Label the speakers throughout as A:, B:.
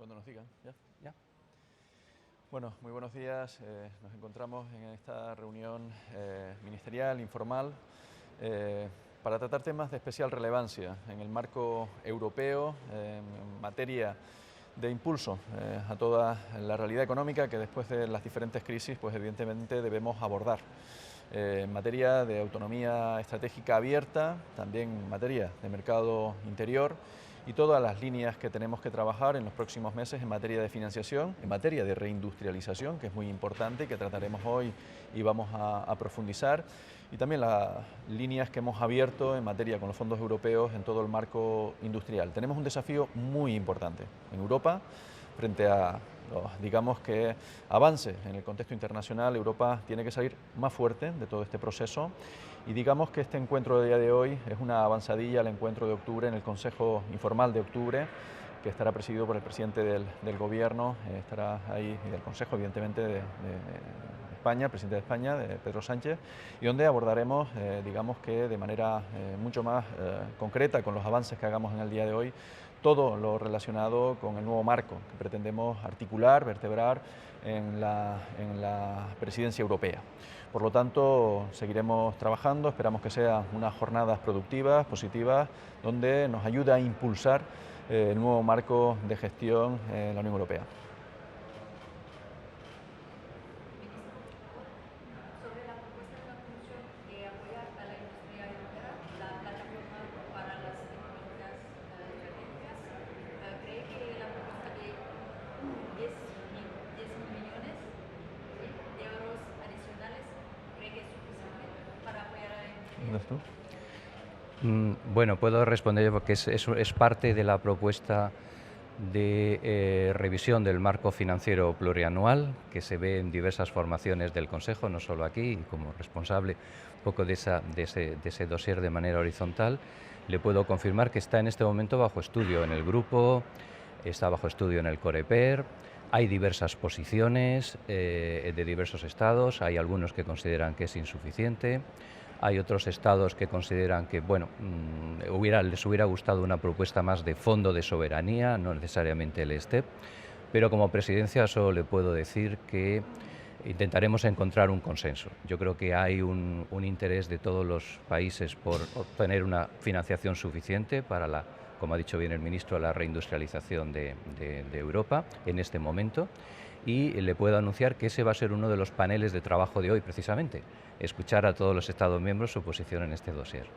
A: Cuando nos digan, ¿ya?
B: Ya.
A: Bueno, muy buenos días. Nos encontramos en esta reunión ministerial, informal, para tratar temas de especial relevancia en el marco europeo en materia de impulso a toda la realidad económica que después de las diferentes crisis, pues evidentemente debemos abordar. En materia de autonomía estratégica abierta, también en materia de mercado interior y todas las líneas que tenemos que trabajar en los próximos meses en materia de financiación, en materia de reindustrialización, que es muy importante y que trataremos hoy y vamos a profundizar, y también las líneas que hemos abierto en materia con los fondos europeos en todo el marco industrial. Tenemos un desafío muy importante en Europa frente a digamos que avance en el contexto internacional. Europa tiene que salir más fuerte de todo este proceso y digamos que este encuentro de día de hoy es una avanzadilla al encuentro de octubre en el Consejo Informal de octubre, que estará presidido por el presidente del Gobierno, estará ahí, y del Consejo evidentemente de España, el presidente de España, de Pedro Sánchez, y donde abordaremos, digamos que de manera mucho más concreta, con los avances que hagamos en el día de hoy, todo lo relacionado con el nuevo marco que pretendemos articular, vertebrar en la presidencia europea. Por lo tanto, seguiremos trabajando, esperamos que sean unas jornadas productivas, positivas, donde nos ayude a impulsar el nuevo marco de gestión en la Unión Europea.
C: Sobre la propuesta de la Comisión de apoyar a la industria europea, la plataforma para las tecnologías estratégicas, ¿cree que la propuesta de 10 millones de euros adicionales, cree que es suficiente para apoyar a la industria?
A: ¿Dónde estás tú?
B: Bueno, puedo responder yo porque es parte de la propuesta de revisión del marco financiero plurianual que se ve en diversas formaciones del Consejo, no solo aquí, y como responsable un poco de ese dossier de manera horizontal, le puedo confirmar que está en este momento bajo estudio en el grupo, está bajo estudio en el Coreper. Hay diversas posiciones de diversos estados, hay algunos que consideran que es insuficiente. Hay otros estados que consideran que, bueno, les hubiera gustado una propuesta más de fondo de soberanía, no necesariamente el STEP, pero como presidencia solo le puedo decir que intentaremos encontrar un consenso. Yo creo que hay un interés de todos los países por obtener una financiación suficiente para como ha dicho bien el ministro, la reindustrialización de Europa en este momento. Y le puedo anunciar que ese va a ser uno de los paneles de trabajo de hoy, precisamente, escuchar a todos los Estados miembros su posición en este dossier.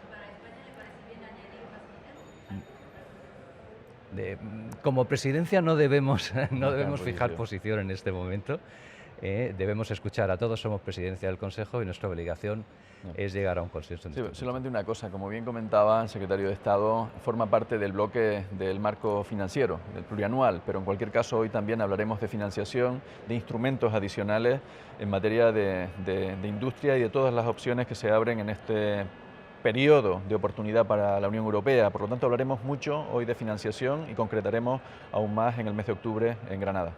C: ¿Para España le parece bien añadir más dinero?
B: Como presidencia no debemos fijar
A: posición.
B: posición en este momento. Debemos escuchar a todos, somos presidencia del Consejo y nuestra obligación es llegar a un consenso.
A: Sí, solamente una cosa, como bien comentaba el secretario de Estado, forma parte del bloque del marco financiero, del plurianual, pero en cualquier caso hoy también hablaremos de financiación, de instrumentos adicionales en materia de industria y de todas las opciones que se abren en este periodo de oportunidad para la Unión Europea. Por lo tanto, hablaremos mucho hoy de financiación y concretaremos aún más en el mes de octubre en Granada.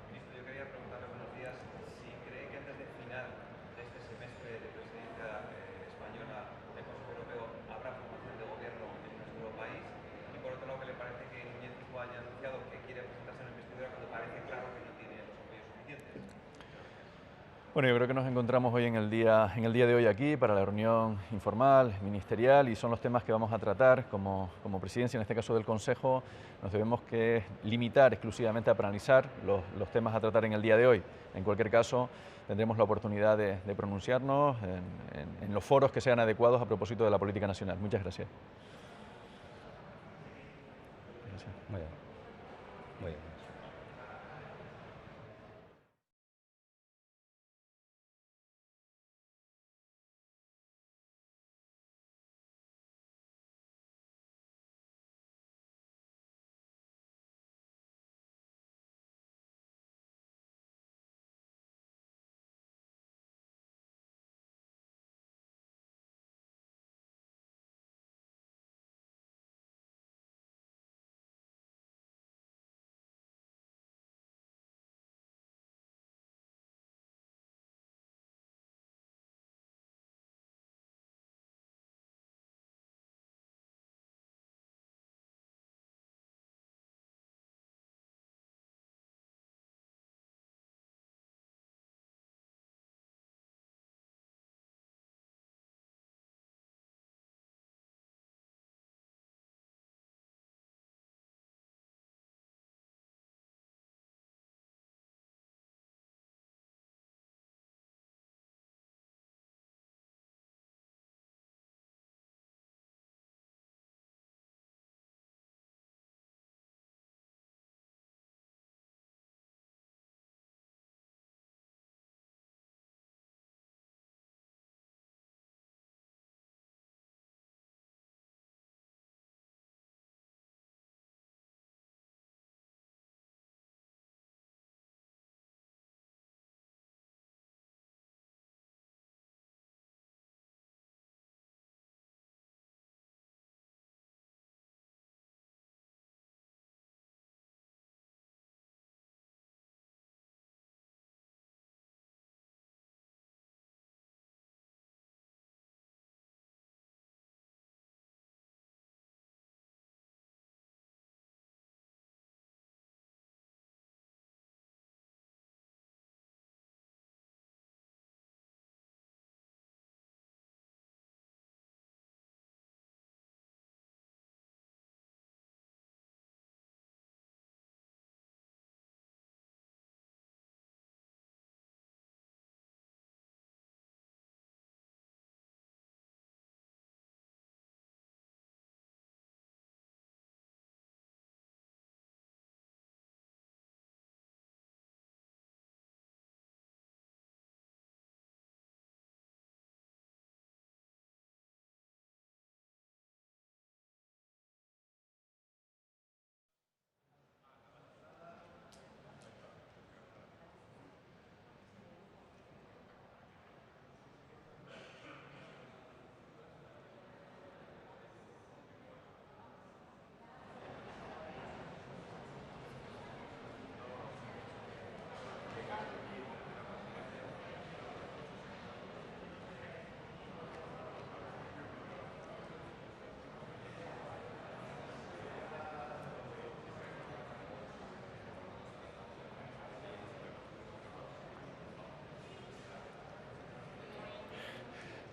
D: Ministro, yo quería preguntarle, buenos días, si cree que antes del final de este semestre de presidencia española del Consejo Europeo habrá formación de gobierno en nuestro país, y por otro lado, que le parece que Núñez Feijóo haya anunciado que quiere presentarse en la investidura cuando parece claro que no tiene los apoyos suficientes.
A: Bueno, yo creo que nos encontramos hoy en el día de hoy aquí para la reunión informal, ministerial, y son los temas que vamos a tratar como presidencia, en este caso del Consejo. Nos debemos que limitar exclusivamente a analizar los temas a tratar en el día de hoy. En cualquier caso, tendremos la oportunidad de pronunciarnos en los foros que sean adecuados a propósito de la política nacional. Muchas gracias.
B: Muy bien. Muy bien.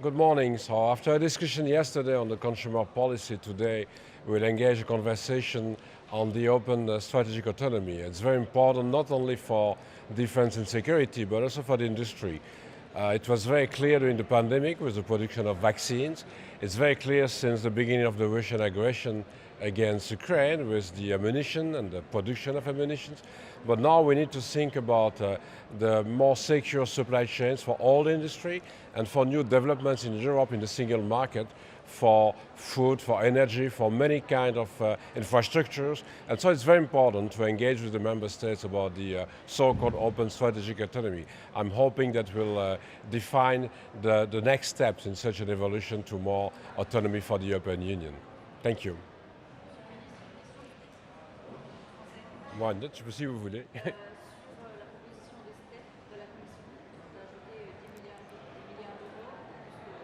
E: Good morning. So after a discussion yesterday on the consumer policy, today we'll engage a conversation on the open strategic autonomy. It's very important not only for defense and security, but also for the industry. It was very clear during the pandemic with the production of vaccines. It's very clear since the beginning of the Russian aggression against Ukraine with the ammunition and the production of ammunition. But now we need to think about the more secure supply chains for all the industry and for new developments in Europe in the single market for food, for energy, for many kind of infrastructures. And so it's very important to engage with the member states about the so-called open strategic autonomy. I'm hoping that we'll define the next steps in such an evolution to more autonomy for the European Union. Thank you. Moi, je sais pas si vous voulez.
C: Sur la proposition de STEP de la Commission, d'ajouter 10 milliards d'euros,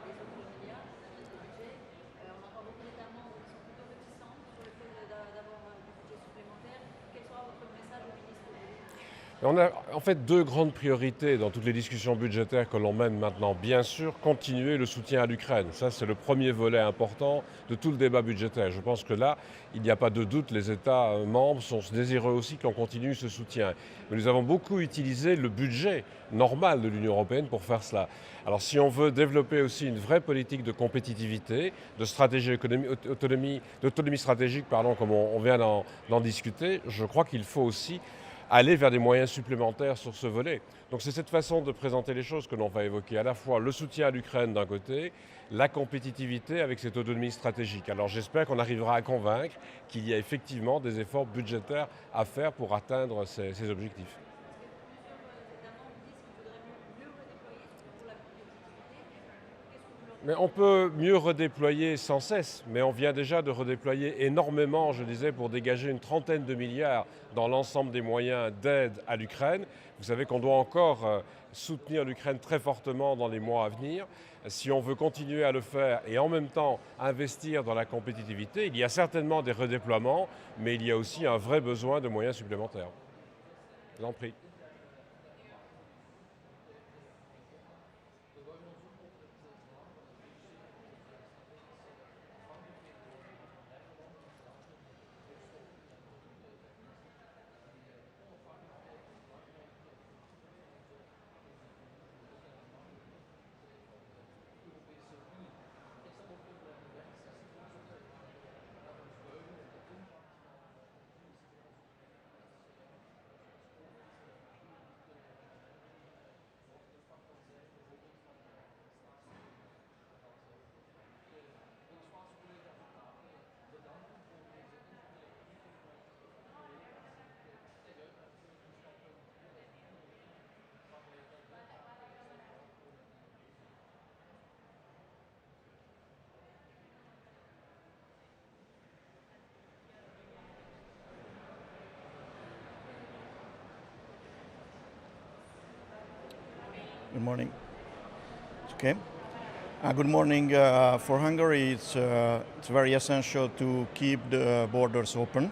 C: plus les autres milliards de budget. On entend beaucoup d'États membres qui sont plutôt réticents sur le fait d'avoir du budget supplémentaire. Quel sera votre message au ministre?
E: On a en fait deux grandes priorités dans toutes les discussions budgétaires que l'on mène maintenant. Bien sûr, continuer le soutien à l'Ukraine. Ça, c'est le premier volet important de tout le débat budgétaire. Je pense que là, il n'y a pas de doute, les États membres sont désireux aussi qu'on continue ce soutien. Mais nous avons beaucoup utilisé le budget normal de l'Union européenne pour faire cela. Alors si on veut développer aussi une vraie politique de compétitivité, de stratégie d'autonomie stratégique, comme on vient d'en discuter, je crois qu'il faut aussi aller vers des moyens supplémentaires sur ce volet. Donc c'est cette façon de présenter les choses que l'on va évoquer, à la fois le soutien à l'Ukraine d'un côté, la compétitivité avec cette autonomie stratégique. Alors j'espère qu'on arrivera à convaincre qu'il y a effectivement des efforts budgétaires à faire pour atteindre ces objectifs. Mais on peut mieux redéployer sans cesse, mais on vient déjà de redéployer énormément, je disais, pour dégager une trentaine de milliards dans l'ensemble des moyens d'aide à l'Ukraine. Vous savez qu'on doit encore soutenir l'Ukraine très fortement dans les mois à venir. Si on veut continuer à le faire et en même temps investir dans la compétitivité, il y a certainement des redéploiements, mais il y a aussi un vrai besoin de moyens supplémentaires. Je vous en prie.
F: Good morning. Okay. Good morning. For Hungary, it's very essential to keep the borders open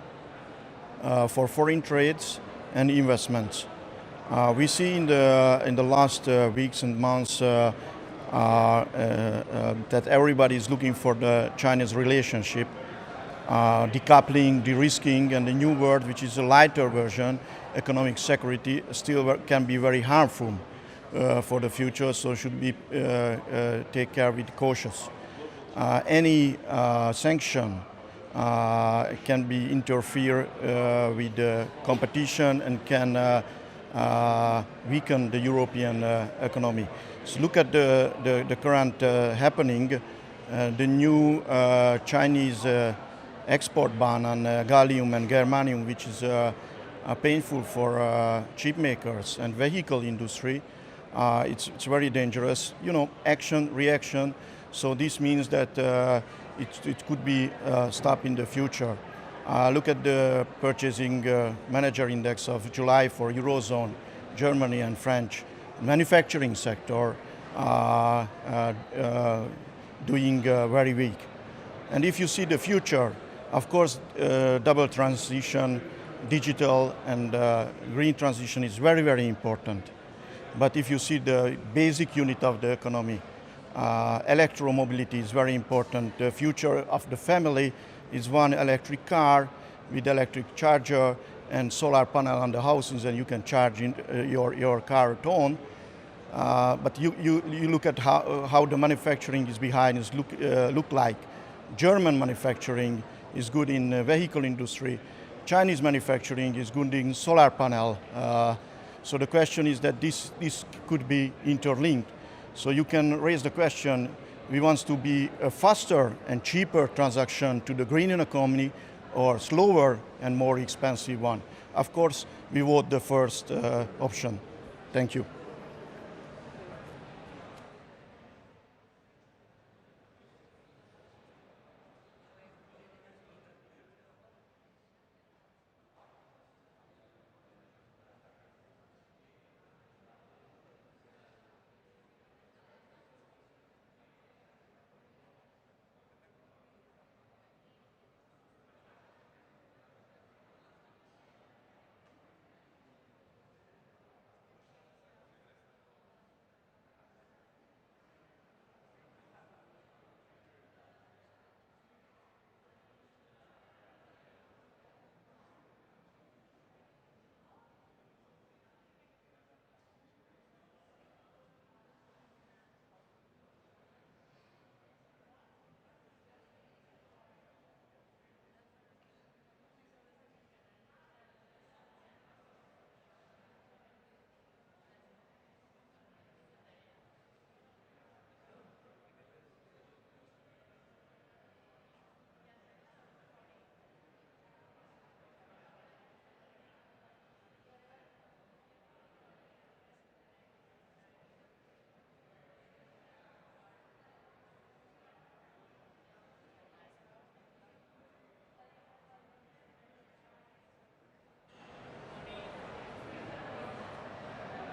F: for foreign trades and investments. We see in the last weeks and months that everybody is looking for the Chinese relationship, decoupling, de-risking, and the new word, which is a lighter version, economic security, still can be very harmful for the future, so should be take care with cautious. Any sanction can be interfere with the competition and can weaken the European economy. So look at the current happening. The new Chinese export ban on gallium and germanium, which is painful for chip makers and vehicle industry. It's very dangerous. You know, action, reaction. So this means that it could be stopped in the future. Look at the purchasing manager index of July for Eurozone, Germany and French. Manufacturing sector doing very weak. And if you see the future, of course, double transition, digital and green transition is very, very important. But if you see the basic unit of the economy, Electromobility is very important. The future of the family is one electric car with electric charger and solar panel on the houses, and you can charge your car at home. But you look at how the manufacturing is behind is look like. German manufacturing is good in vehicle industry. Chinese manufacturing is good in solar panel. So the question is that this could be interlinked. So you can raise the question, we want to be a faster and cheaper transaction to the green economy or slower and more expensive one. Of course, we vote the first option. Thank you.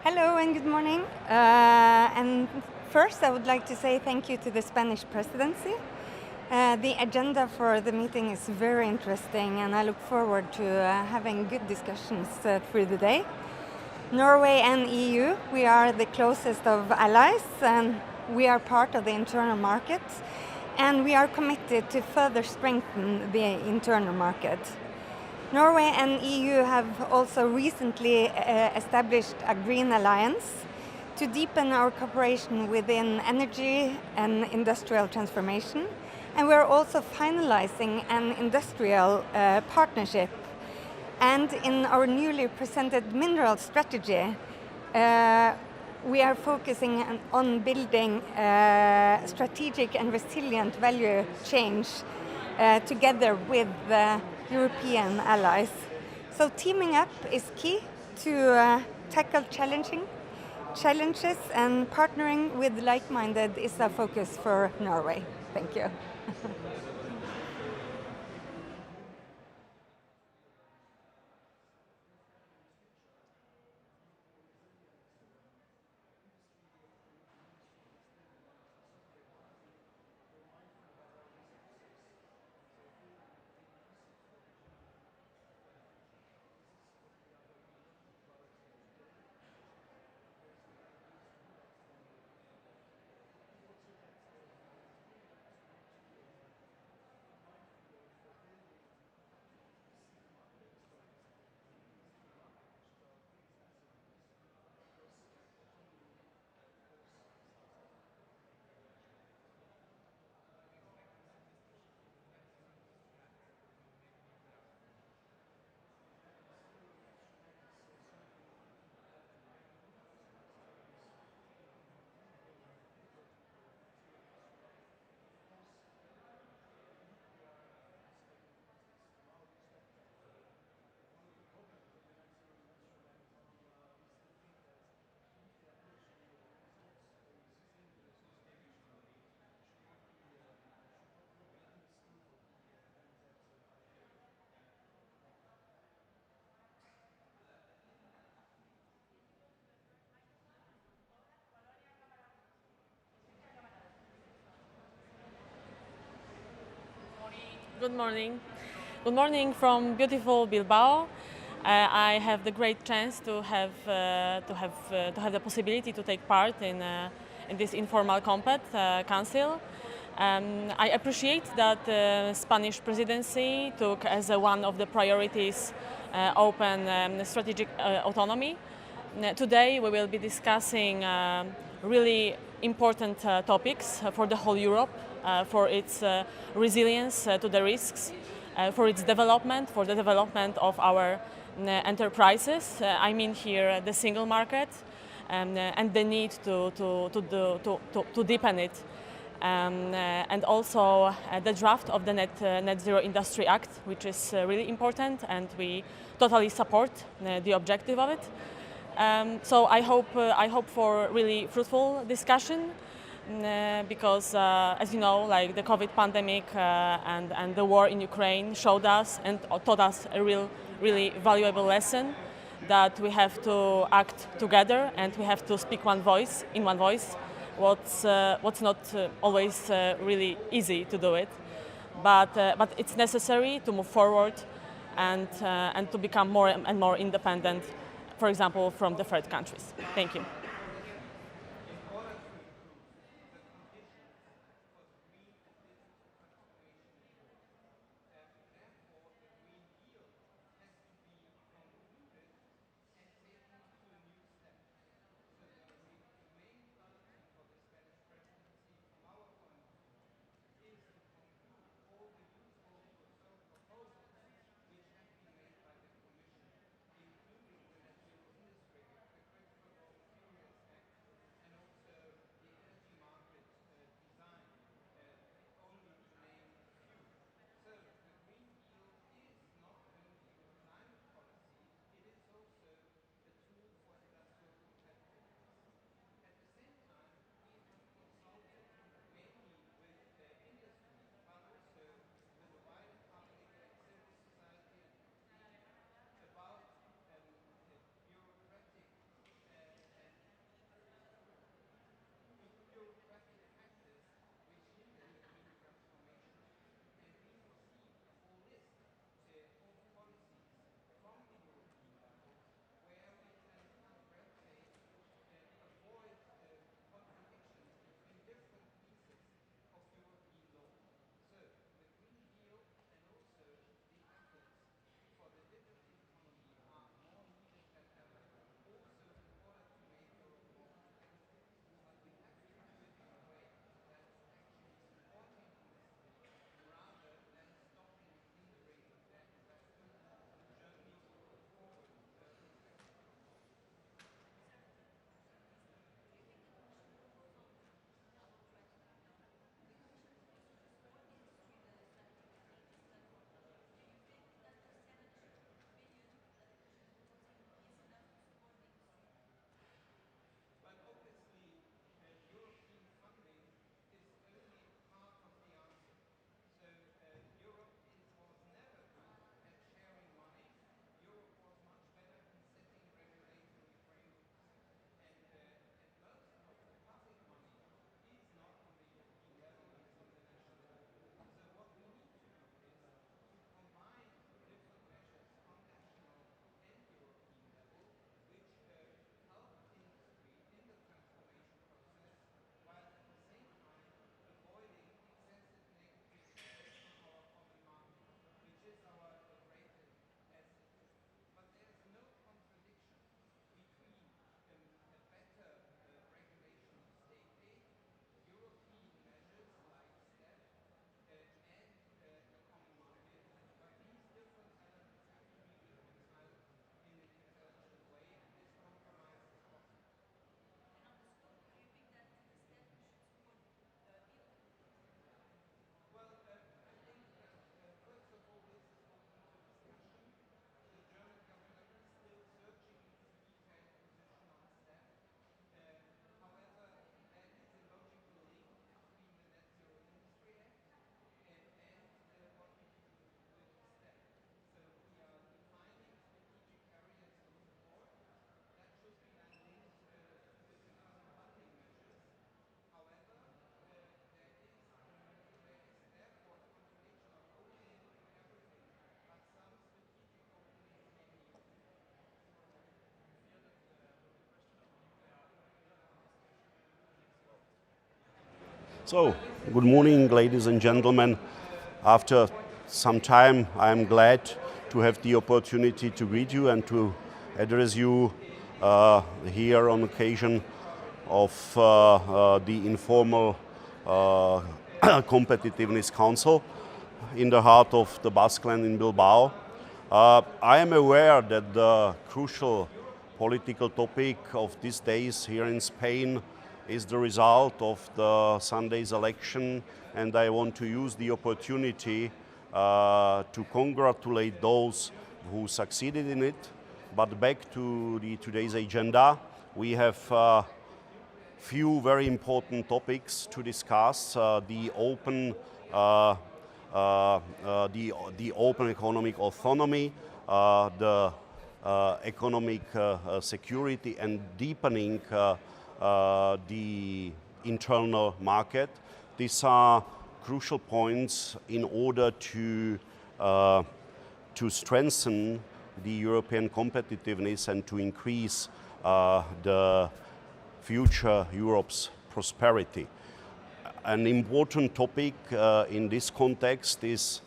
G: Hello and good morning. And first I would like to say thank you to the Spanish presidency. The agenda for the meeting is very interesting and I look forward to having good discussions through the day. Norway and EU, we are the closest of allies and we are part of the internal market and we are committed to further strengthen the internal market. Norway and EU have also recently established a green alliance to deepen our cooperation within energy and industrial transformation. And we're also finalizing an industrial partnership. And in our newly presented mineral strategy, we are focusing on building strategic and resilient value change together with European allies. So teaming up is key to tackle challenges and partnering with like-minded is a focus for Norway. Thank you.
H: Good morning. Good morning from beautiful Bilbao. I have the great chance to have the possibility to take part in in this informal compact council. I appreciate that the Spanish presidency took as one of the priorities open strategic autonomy. Today we will be discussing really important topics for the whole Europe, for its resilience to the risks, for its development, for the development of our enterprises. I mean here the single market and the need to deepen it. And also the draft of the Net Zero Industry Act, which is really important, and we totally support the objective of it. So I hope for really fruitful discussion, because as you know, like the COVID pandemic and the war in Ukraine showed us and taught us a really valuable lesson, that we have to act together and we have to speak in one voice. What's not always really easy to do it, but it's necessary to move forward and to become more and more independent, for example, from the third countries. Thank you.
I: So, good morning, ladies and gentlemen. After some time, I am glad to have the opportunity to greet you and to address you here on occasion of the informal Competitiveness Council in the heart of the Basque Land in Bilbao. I am aware that the crucial political topic of these days here in Spain is the result of the Sunday's election, and I want to use the opportunity to congratulate those who succeeded in it. But back to today's agenda, we have few very important topics to discuss. The open economic autonomy, the economic security, and deepening the internal market. These are crucial points in order to strengthen the European competitiveness and to increase the future Europe's prosperity. An important topic in this context is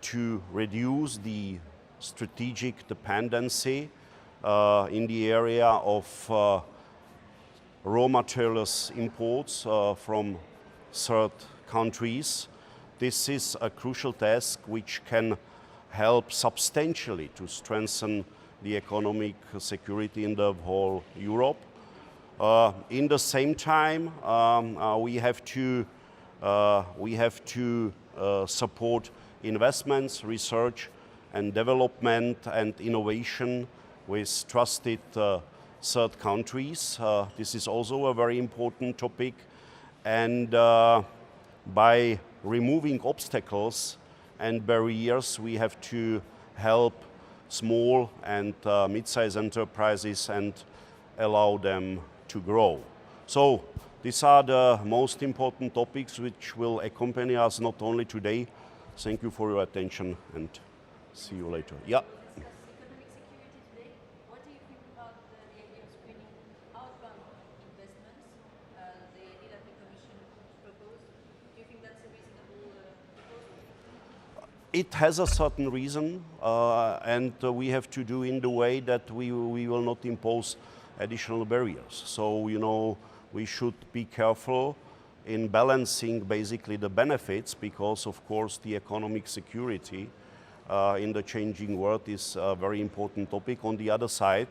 I: to reduce the strategic dependency in the area of raw materials imports from third countries. This is a crucial task which can help substantially to strengthen the economic security in the whole Europe. In the same time, we have to support investments, research and development and innovation with trusted third countries. This is also a very important topic, and by removing obstacles and barriers, we have to help small and mid-sized enterprises and allow them to grow. So these are the most important topics which will accompany us not only today. Thank you for your attention and see you later. Yeah.
C: Economic security today. What do you think about the idea of screening outbound investments? The idea that the Commission proposed. Do you think that's a reasonable proposal?
I: It has a certain reason, and we have to do in the way that we will not impose additional barriers. So, we should be careful in balancing basically the benefits, because of course the economic security in the changing world is a very important topic. On the other side,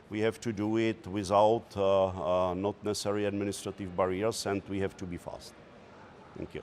I: we have to do it without not necessary administrative barriers, and we have to be fast. Thank you.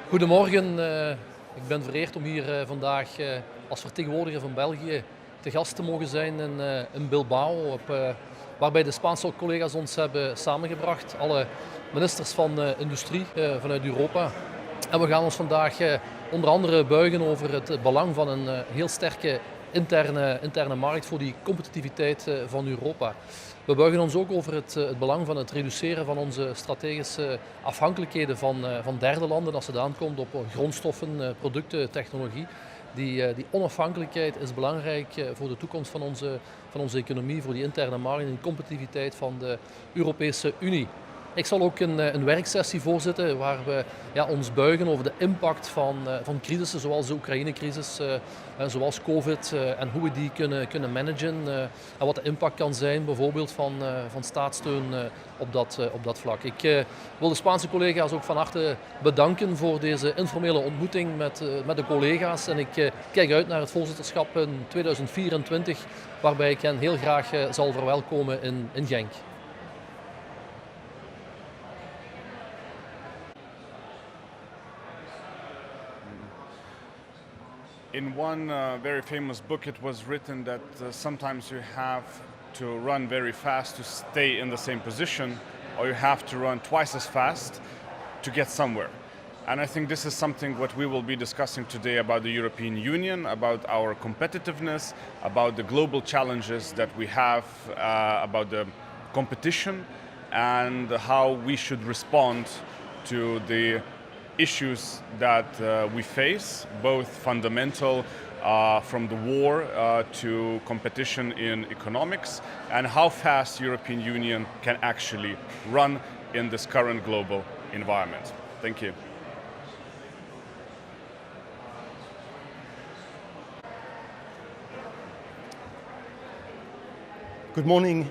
J: Goedemorgen, ik ben vereerd om hier vandaag als vertegenwoordiger van België te gast te mogen zijn in Bilbao, waarbij de Spaanse collega's ons hebben samengebracht, alle ministers van industrie vanuit Europa. En we gaan ons vandaag onder andere buigen over het belang van een heel sterke interne markt voor die competitiviteit van Europa. We buigen ons ook over het belang van het reduceren van onze strategische afhankelijkheden van derde landen als het aankomt op grondstoffen, producten, technologie. Die onafhankelijkheid is belangrijk voor de toekomst van onze economie, voor die interne markt en de competitiviteit van de Europese Unie. Ik zal ook een werksessie voorzitten waar we ons buigen over de impact van crisissen zoals de Oekraïne-crisis, zoals COVID en hoe we die kunnen managen en wat de impact kan zijn bijvoorbeeld van staatssteun op dat vlak. Ik wil de Spaanse collega's ook van harte bedanken voor deze informele ontmoeting met de collega's en ik kijk uit naar het voorzitterschap in 2024 waarbij ik hen heel graag zal verwelkomen in Genk.
K: In one very famous book it was written that sometimes you have to run very fast to stay in the same position, or you have to run twice as fast to get somewhere. And I think this is something what we will be discussing today about the European Union, about our competitiveness, about the global challenges that we have, about the competition, and how we should respond to the issues that we face, both fundamental from the war to competition in economics, and how fast the European Union can actually run in this current global environment. Thank you.
L: Good morning.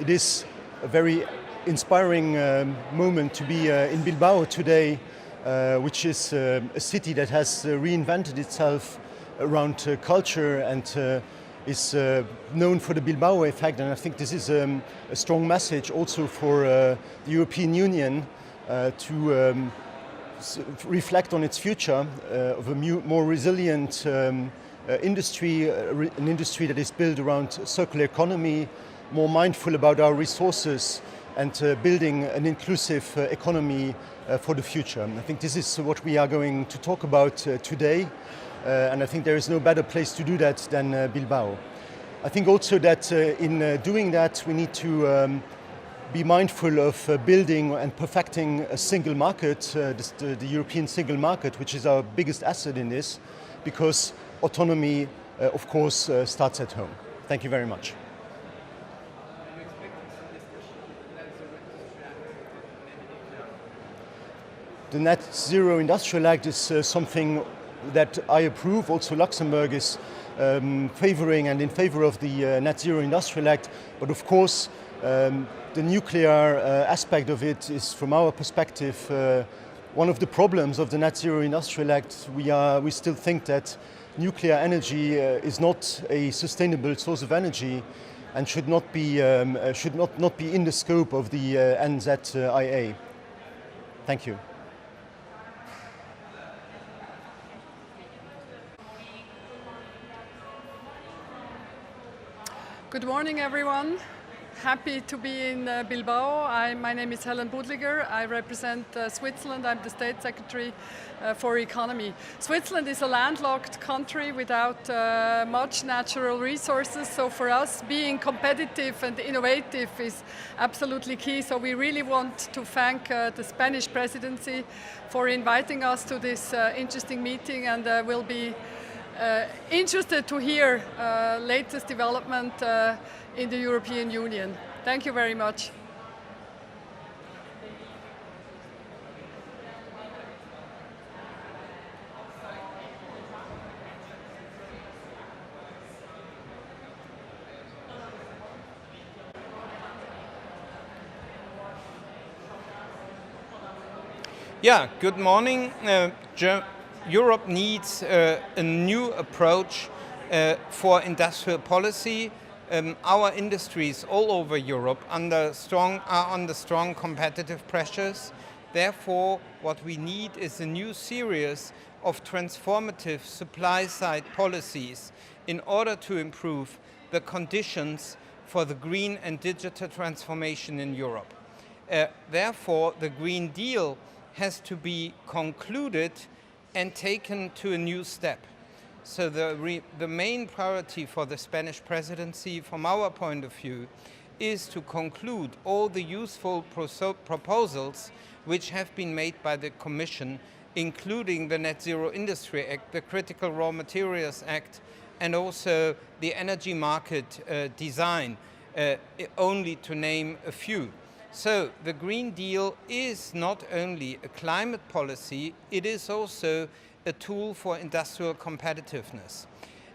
L: It is a very inspiring moment to be in Bilbao today, which is a city that has reinvented itself around culture and is known for the Bilbao effect. And I think this is a strong message also for the European Union to reflect on its future of a more resilient industry, an industry that is built around circular economy, more mindful about our resources, and building an inclusive economy for the future. I think this is what we are going to talk about today, and I think there is no better place to do that than Bilbao. I think also that in doing that we need to be mindful of building and perfecting a single market, the European single market, which is our biggest asset in this, because autonomy, of course, starts at home. Thank you very much. The Net Zero Industrial Act is something that I approve. Also Luxembourg is favoring and in favor of the Net Zero Industrial Act. But of course, the nuclear aspect of it is, from our perspective, one of the problems of the Net Zero Industrial Act. We still think that nuclear energy is not a sustainable source of energy and should not be in the scope of the NZIA. Thank you.
M: Good morning, everyone. Happy to be in Bilbao. My name is Helen Budliger. I represent Switzerland. I'm the State Secretary for Economy. Switzerland is a landlocked country without much natural resources. So for us, being competitive and innovative is absolutely key. So we really want to thank the Spanish presidency for inviting us to this interesting meeting, and we'll be interested to hear latest development in the European Union. Thank you very much.
N: Yeah, good morning. Europe needs a new approach for industrial policy. Our industries all over Europe are under strong competitive pressures. Therefore, what we need is a new series of transformative supply-side policies in order to improve the conditions for the green and digital transformation in Europe. Therefore, the Green Deal has to be concluded and taken to a new step. So the main priority for the Spanish presidency, from our point of view, is to conclude all the useful proposals which have been made by the Commission including the Net Zero Industry Act, the Critical Raw Materials Act, and also the energy market design, only to name a few. So the Green Deal is not only a climate policy, it is also a tool for industrial competitiveness.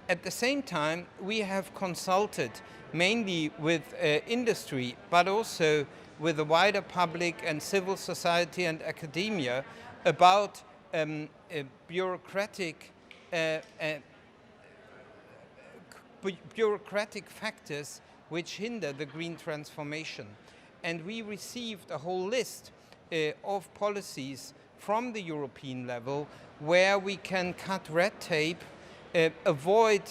N: At the same time, we have consulted mainly with industry, but also with the wider public and civil society and academia about bureaucratic factors which hinder the green transformation. And we received a whole list of policies from the European level where we can cut red tape, avoid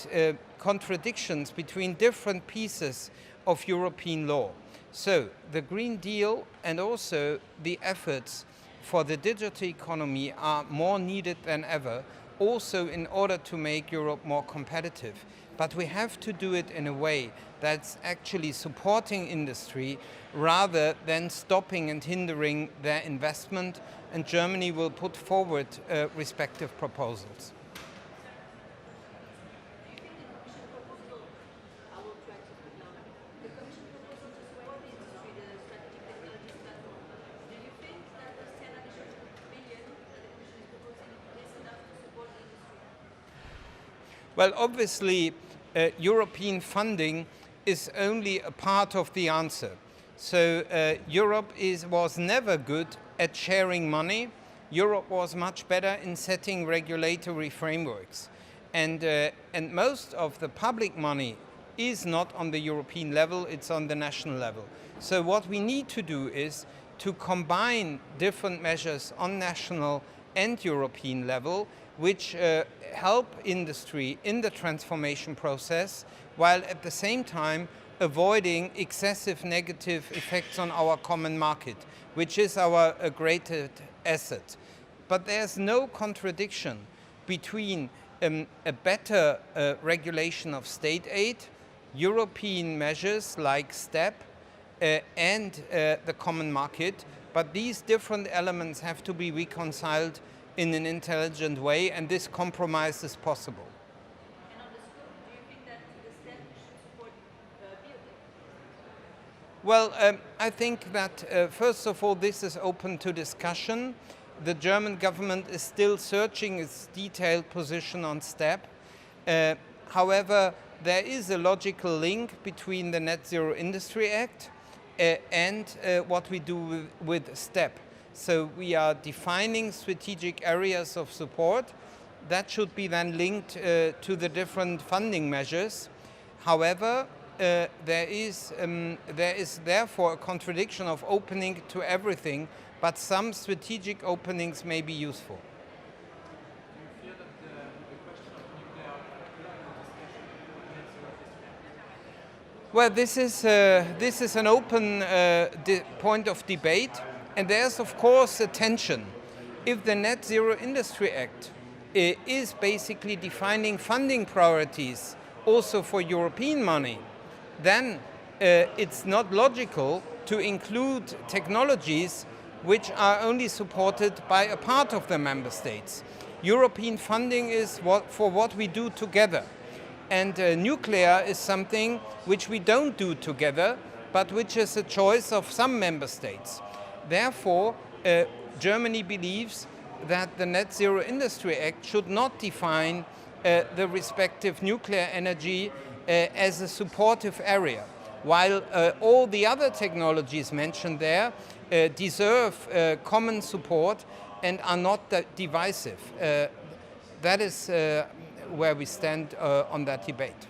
N: contradictions between different pieces of European law. So the Green Deal and also the efforts for the digital economy are more needed than ever, also in order to make Europe more competitive. But we have to do it in a way that's actually supporting industry rather than stopping and hindering their investment, and Germany will put forward respective proposals. Well, obviously, European funding is only a part of the answer. So Europe was never good at sharing money. Europe was much better in setting regulatory frameworks. And most of the public money is not on the European level, it's on the national level. So what we need to do is to combine different measures on national and European level, which help industry in the transformation process, while at the same time avoiding excessive negative effects on our common market, which is our greatest asset. But there's no contradiction between a better regulation of state aid, European measures like STEP, and the common market, but these different elements have to be reconciled in an intelligent way, and this compromise is possible.
C: And on the scope, do you think that the STEP should support biotech?
N: Well, I think that first of all, this is open to discussion. The German government is still searching its detailed position on STEP. However, there is a logical link between the Net Zero Industry Act and what we do with STEP. So we are defining strategic areas of support that should be then linked to the different funding measures. However, there is therefore a contradiction of opening to everything, but some strategic openings may be useful. Well, this is an open point of debate, and there's of course a tension. If the Net Zero Industry Act is basically defining funding priorities also for European money, then it's not logical to include technologies which are only supported by a part of the member states. European funding is for what we do together. And nuclear is something which we don't do together, but which is a choice of some member states. Therefore, Germany believes that the Net Zero Industry Act should not define the respective nuclear energy as a supportive area, while all the other technologies mentioned there deserve common support and are not divisive. That is where we stand on that debate.